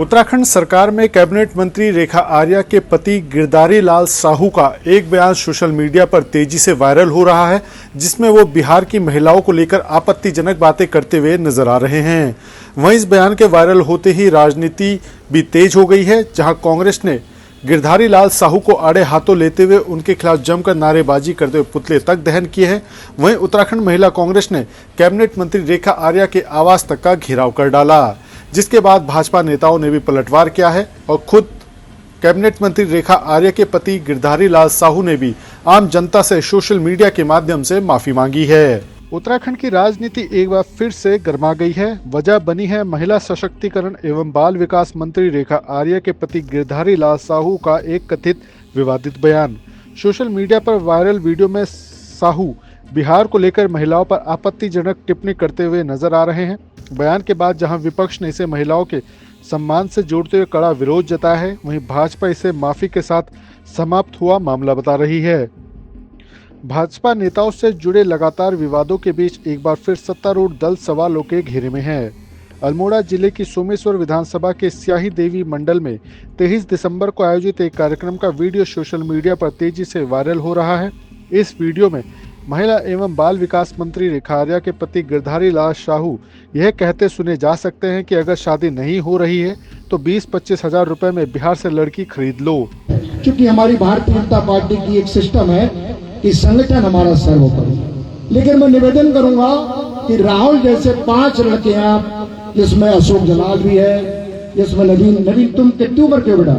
उत्तराखंड सरकार में कैबिनेट मंत्री रेखा आर्या के पति गिरधारी लाल साहू का एक बयान सोशल मीडिया पर तेजी से वायरल हो रहा है, जिसमें वो बिहार की महिलाओं को लेकर आपत्तिजनक बातें करते हुए नजर आ रहे हैं। वहीं इस बयान के वायरल होते ही राजनीति भी तेज हो गई है, जहां कांग्रेस ने गिरधारी लाल साहू को आड़े हाथों लेते हुए उनके खिलाफ जमकर नारेबाजी करते हुए पुतले तक दहन किए हैं। वहीं उत्तराखंड महिला कांग्रेस ने कैबिनेट मंत्री रेखा आर्या के आवास तक का घेराव कर डाला, जिसके बाद भाजपा नेताओं ने भी पलटवार किया है और खुद कैबिनेट मंत्री रेखा आर्या के पति गिरधारी लाल साहू ने भी आम जनता से सोशल मीडिया के माध्यम से माफी मांगी है। उत्तराखंड की राजनीति एक बार फिर से गर्मा गई है। वजह बनी है महिला सशक्तिकरण एवं बाल विकास मंत्री रेखा आर्या के पति गिरधारी लाल साहू का एक कथित विवादित बयान। सोशल मीडिया पर वायरल वीडियो में साहू बिहार को लेकर महिलाओं पर आपत्तिजनक टिप्पणी करते हुए नजर आ रहे हैं। बयान के बाद जहां विपक्ष ने इसे महिलाओं के सम्मान से जोड़ते हुए कड़ा विरोध जताया है, वहीं भाजपा इसे माफी के साथ समाप्त हुआ मामला बता रही है। भाजपा नेताओं से जुड़े लगातार विवादों के बीच एक बार फिर सत्तारूढ़ दल सवालों के घेरे में है। अल्मोड़ा जिले की सोमेश्वर विधानसभा के स्याही देवी मंडल में 23 दिसंबर को आयोजित एक कार्यक्रम का वीडियो सोशल मीडिया पर तेजी से वायरल हो रहा है। इस वीडियो में महिला एवं बाल विकास मंत्री रेखा आर्या के पति गिरधारी लाल साहू यह कहते सुने जा सकते हैं कि अगर शादी नहीं हो रही है तो 20-25 हजार रुपए में बिहार से लड़की खरीद लो। क्योंकि हमारी भारतीय जनता पार्टी की एक सिस्टम है कि संगठन हमारा सर्वोपरि, लेकिन मैं निवेदन करूंगा कि राहुल जैसे 5 लड़के हैं आप, जिसमें अशोक जलाल भी है, जिसमें नवीन तुम कितनी उम्र के बेटा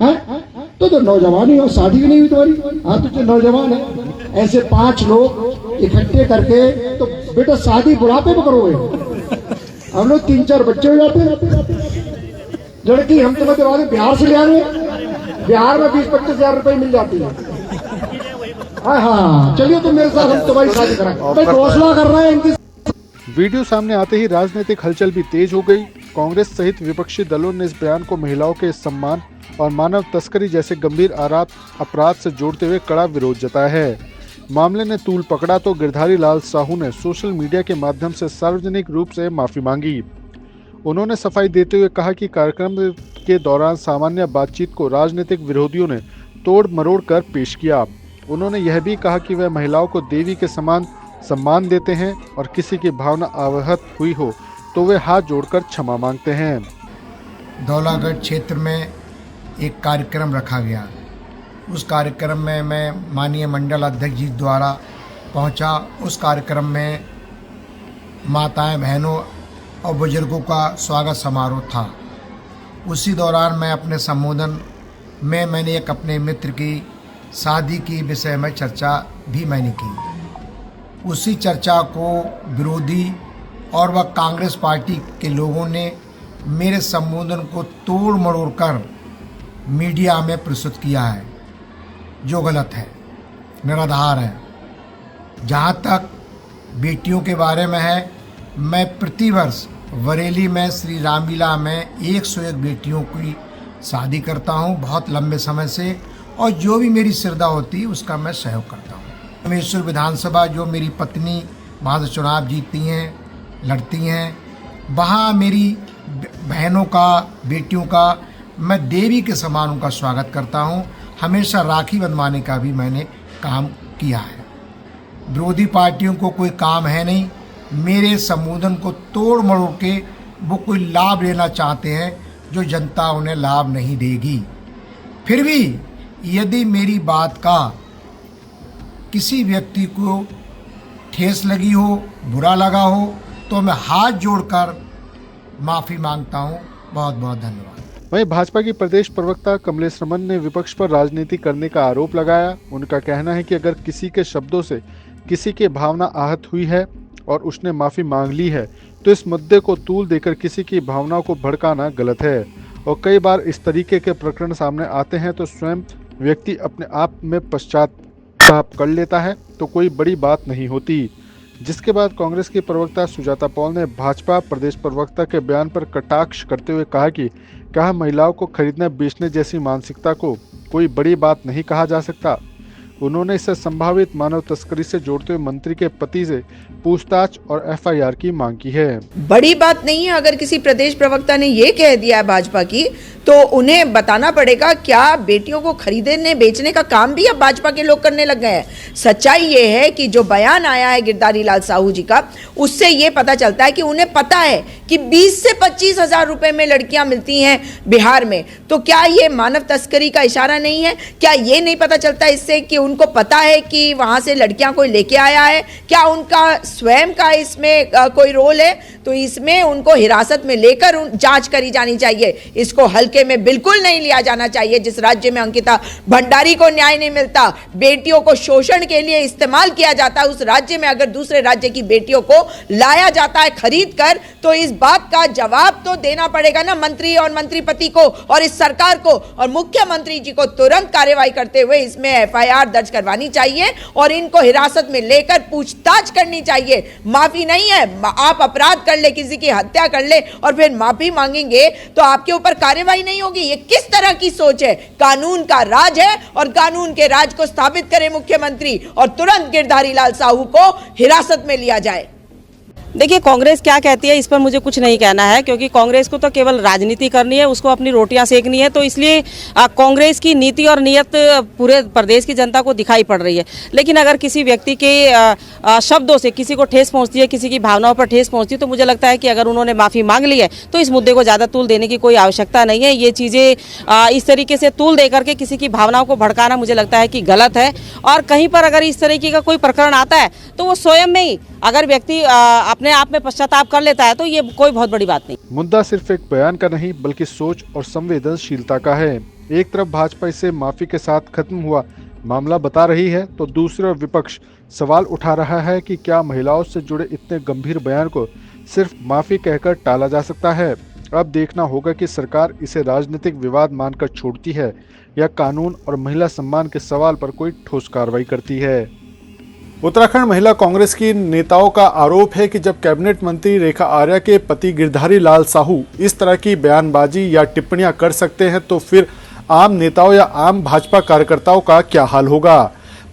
है? तो नौजवान ही हो, शादी भी नहीं हुई तुम्हारी। हाँ तो नौजवान है। ऐसे 5 लोग इकट्ठे करके तो बेटा शादी बुढ़ापे में करोगे। हम लोग 3-4 बच्चे हो जाते हैं। लड़की हम तुम्हें दिवा दें, बिहार से ले आएंगे। बिहार में 20-25 हजार रुपए मिल जाती है। हाँ चलिए तो मेरे साथ हम तुम्हारी शादी कराएंगे। घोषणा कर रहे हैं इनकी। वीडियो सामने आते ही राजनीतिक हलचल भी तेज हो गई। कांग्रेस सहित विपक्षी दलों ने इस बयान को महिलाओं के सम्मान और मानव तस्करी जैसे गंभीर अपराध से जोड़ते हुए कड़ा विरोध जताया है। मामले ने तूल पकड़ा तो गिरधारी लाल साहू ने सोशल मीडिया के माध्यम से सार्वजनिक रूप से माफी मांगी। उन्होंने सफाई देते हुए कहा कि कार्यक्रम के दौरान सामान्य बातचीत को राजनीतिक विरोधियों ने तोड़ मरोड़ कर पेश किया। उन्होंने यह भी कहा कि वह महिलाओं को देवी के समान सम्मान देते हैं और किसी की भावना आहत हुई हो तो वे हाथ जोड़कर क्षमा मांगते हैं। धौलागढ़ क्षेत्र में एक कार्यक्रम रखा गया। उस कार्यक्रम में मैं माननीय मंडल अध्यक्ष जी द्वारा पहुंचा। उस कार्यक्रम में माताएं, बहनों और बुजुर्गों का स्वागत समारोह था। उसी दौरान मैं अपने संबोधन में मैंने एक अपने मित्र की शादी की विषय में चर्चा भी मैंने की। उसी चर्चा को विरोधी और वह कांग्रेस पार्टी के लोगों ने मेरे संबोधन को तोड़ मरोड़ कर मीडिया में प्रस्तुत किया है, जो गलत है, निराधार है। जहाँ तक बेटियों के बारे में है, मैं प्रतिवर्ष बरेली में श्री रामलीला में 101 बेटियों की शादी करता हूँ बहुत लंबे समय से, और जो भी मेरी श्रद्धा होती है उसका मैं सहयोग करता हूँ। सोमेश्वर विधानसभा जो मेरी पत्नी वहाँ से चुनाव जीतती हैं, लड़ती हैं, वहाँ मेरी बहनों का, बेटियों का मैं देवी के समान उनका स्वागत करता हूँ। हमेशा राखी बंधवाने का भी मैंने काम किया है। विरोधी पार्टियों को कोई काम है नहीं, मेरे संबोधन को तोड़ मरोड़ के वो कोई लाभ लेना चाहते हैं जो जनता उन्हें लाभ नहीं देगी। फिर भी यदि मेरी बात का किसी व्यक्ति को ठेस लगी हो, बुरा लगा हो, तो मैं हाथ जोड़कर माफ़ी मांगता हूँ। बहुत बहुत धन्यवाद। वहीं भाजपा की प्रदेश प्रवक्ता कमलेश रमन ने विपक्ष पर राजनीति करने का आरोप लगाया। उनका कहना है कि अगर किसी के शब्दों से किसी की भावना आहत हुई है और उसने माफी मांग ली है तो इस मुद्दे को तूल देकर किसी की भावनाओं को भड़काना गलत है। और कई बार इस तरीके के प्रकरण सामने आते हैं तो स्वयं व्यक्ति अपने आप में पश्चाताप कर लेता है तो कोई बड़ी बात नहीं होती। जिसके बाद कांग्रेस की प्रवक्ता सुजाता पॉल ने भाजपा प्रदेश प्रवक्ता के बयान पर कटाक्ष करते हुए कहा कि महिलाओं को खरीदने बेचने जैसी मानसिकता को कोई बड़ी बात नहीं कहा जा सकता। उन्होंने इसे संभावित मानव तस्करी से जोड़ते हुए मंत्री के पति से पूछताछ और एफआईआर की मांग की है। बड़ी बात नहीं है अगर किसी प्रदेश प्रवक्ता ने ये कह दिया है भाजपा की, तो उन्हें बताना पड़ेगा क्या बेटियों को खरीदने बेचने का काम भी अब भाजपा के लोग करने लग गए हैं। सच्चाई ये है कि जो बयान आया है गिरधारी लाल साहू जी का, उससे ये पता चलता है कि उन्हें पता है कि 20 से 25 हजार रुपए में लड़कियां मिलती हैं बिहार में। तो क्या ये मानव तस्करी का इशारा नहीं है? क्या ये नहीं पता चलता इससे कि उनको पता है कि वहां से लड़कियां कोई लेके आया है? क्या उनका स्वयं का इसमें कोई रोल है? तो इसमें उनको हिरासत में लेकर जांच करी जानी चाहिए। इसको हल्के में बिल्कुल नहीं लिया जाना चाहिए। जिस राज्य में अंकिता भंडारी को न्याय नहीं मिलता, बेटियों को शोषण के लिए इस्तेमाल किया जाता है, उस राज्य में अगर दूसरे राज्य की बेटियों को लाया जाता है खरीद कर, तो इस बात का जवाब तो देना पड़ेगा ना मंत्री और मंत्रीपति को और इस सरकार को। और मुख्यमंत्री जी को तुरंत कार्रवाई करते हुए इसमें एफआईआर दर्ज करवानी चाहिए और इनको हिरासत में लेकर पूछताछ करनी चाहिए। माफी नहीं है, आप अपराध कर ले, किसी की हत्या कर ले और फिर माफी मांगेंगे तो आपके ऊपर कार्रवाई नहीं होगी। ये किस तरह की सोच है? कानून का राज है और कानून के राज को स्थापित करे मुख्यमंत्री और तुरंत गिरधारी लाल साहू को हिरासत में लिया जाए। देखिए, कांग्रेस क्या कहती है इस पर मुझे कुछ नहीं कहना है, क्योंकि कांग्रेस को तो केवल राजनीति करनी है, उसको अपनी रोटियां सेकनी है। तो इसलिए कांग्रेस की नीति और नियत पूरे प्रदेश की जनता को दिखाई पड़ रही है। लेकिन अगर किसी व्यक्ति के शब्दों से किसी को ठेस पहुंचती है, किसी की भावनाओं पर ठेस पहुंचती है, तो मुझे लगता है कि अगर उन्होंने माफ़ी मांग ली है तो इस मुद्दे को ज़्यादा तूल देने की कोई आवश्यकता नहीं है। ये चीज़ें इस तरीके से तूल दे करके किसी की भावनाओं को भड़काना मुझे लगता है कि गलत है। और कहीं पर अगर इस तरीके का कोई प्रकरण आता है तो वो स्वयं में ही अगर व्यक्ति अपने आप में पश्चाताप कर लेता है तो ये कोई बहुत बड़ी बात नहीं। मुद्दा सिर्फ एक बयान का नहीं बल्कि सोच और संवेदनशीलता का है। एक तरफ भाजपा इसे माफी के साथ खत्म हुआ मामला बता रही है, तो दूसरा विपक्ष सवाल उठा रहा है कि क्या महिलाओं से जुड़े इतने गंभीर बयान को सिर्फ माफी कहकर टाला जा सकता है। अब देखना होगा कि सरकार इसे राजनीतिक विवाद मानकर छोड़ती है या कानून और महिला सम्मान के सवाल पर कोई ठोस कार्रवाई करती है। उत्तराखंड महिला कांग्रेस की नेताओं का आरोप है कि जब कैबिनेट मंत्री रेखा आर्या के पति गिरधारी लाल साहू इस तरह की बयानबाजी या टिप्पणियां कर सकते हैं, तो फिर आम नेताओं या आम भाजपा कार्यकर्ताओं का क्या हाल होगा।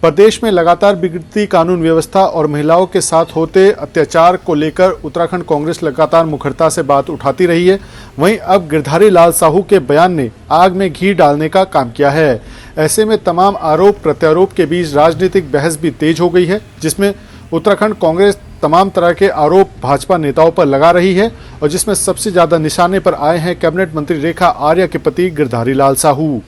प्रदेश में लगातार बिगड़ती कानून व्यवस्था और महिलाओं के साथ होते अत्याचार को लेकर उत्तराखंड कांग्रेस लगातार मुखरता से बात उठाती रही है। वहीं अब गिरधारी लाल साहू के बयान ने आग में घी डालने का काम किया है। ऐसे में तमाम आरोप प्रत्यारोप के बीच राजनीतिक बहस भी तेज हो गई है, जिसमें उत्तराखंड कांग्रेस तमाम तरह के आरोप भाजपा नेताओं पर लगा रही है और जिसमें सबसे ज्यादा निशाने पर आए हैं कैबिनेट मंत्री रेखा आर्या के पति गिरधारी लाल साहू।